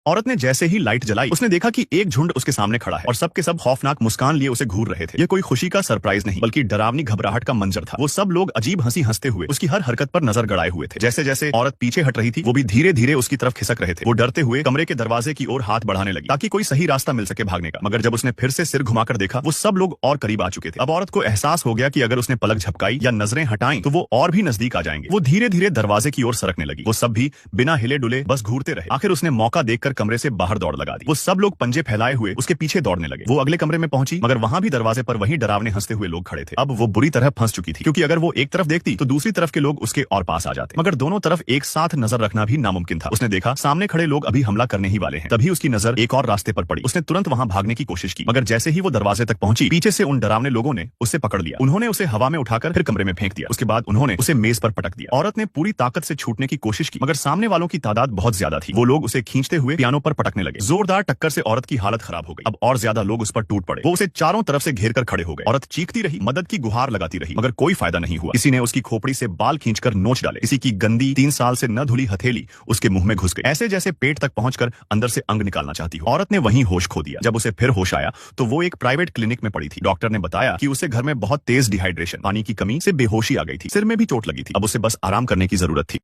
औरत ने जैसे ही लाइट जलाई उसने देखा कि एक झुंड उसके सामने खड़ा है और सबके सब खौफनाक मुस्कान लिए उसे घूर रहे थे। ये कोई खुशी का सरप्राइज नहीं बल्कि डरावनी घबराहट का मंजर था। वो सब लोग अजीब हंसी हंसते हुए उसकी हर हरकत पर नजर गड़ाए हुए थे। जैसे जैसे औरत पीछे हट रही थी वो भी धीरे धीरे उसकी तरफ खिसक रहे थे। वो डरते हुए कमरे के दरवाजे की ओर हाथ बढ़ाने लगी ताकि कोई सही रास्ता मिल सके भागने का। मगर जब उसने फिर से सिर घुमाकर देखा वो सब लोग और करीब आ चुके थे। अब औरत को एहसास हो गया कि अगर उसने पलक झपकाई या नजरें हटाई तो वो और भी नजदीक आ जाएंगे। वो धीरे धीरे दरवाजे की ओर सरकने लगी। वो सब भी बिना हिले डुले बस घूरते रहे। आखिर उसने मौका देखकर कमरे से बाहर दौड़ लगा दी। वो सब लोग पंजे फैलाए हुए उसके पीछे दौड़ने लगे। वो अगले कमरे में पहुंची मगर वहां भी दरवाजे पर वही डरावने हंसते हुए लोग खड़े थे। अब वो बुरी तरह फंस चुकी थी क्योंकि अगर वो एक तरफ देखती तो दूसरी तरफ के लोग उसके और पास आ जाते। मगर दोनों तरफ एक साथ नजर रखना भी नामुमकिन था। उसने देखा सामने खड़े लोग अभी हमला करने ही वाले हैं। तभी उसकी नजर एक और रास्ते पर पड़ी। उसने तुरंत वहां भागने की कोशिश की मगर जैसे ही वो दरवाजे तक पहुंची पीछे से उन डरावने लोगों ने उसे पकड़ लिया। उन्होंने उसे हवा में उठाकर फिर कमरे में फेंक दिया। उसके बाद उन्होंने उसे मेज पर पटक दिया। औरत ने पूरी ताकत से छूटने की कोशिश की मगर सामने वालों की तादाद बहुत ज्यादा थी। वो लोग उसे खींचते हुए पियानो पर पटकने लगे। जोरदार टक्कर से औरत की हालत खराब हो गई। अब और ज्यादा लोग उस पर टूट पड़े। वो उसे चारों तरफ से घेर कर खड़े हो गए। औरत चीखती रही, मदद की गुहार लगाती रही मगर कोई फायदा नहीं हुआ। किसी ने उसकी खोपड़ी से बाल खींचकर नोच डाले। किसी की गंदी 3 साल से न धुली हथेली उसके मुंह में घुस गई। ऐसे जैसे पेट तक पहुंचकर अंदर से अंग निकालना चाहती हो। औरत ने वहीं होश खो दिया। जब उसे फिर होश आया तो वो एक प्राइवेट क्लिनिक में पड़ी थी। डॉक्टर ने बताया कि उसे घर में बहुत तेज डिहाइड्रेशन, पानी की कमी से बेहोशी आ गई थी। सिर में भी चोट लगी थी। अब उसे बस आराम करने की जरूरत थी।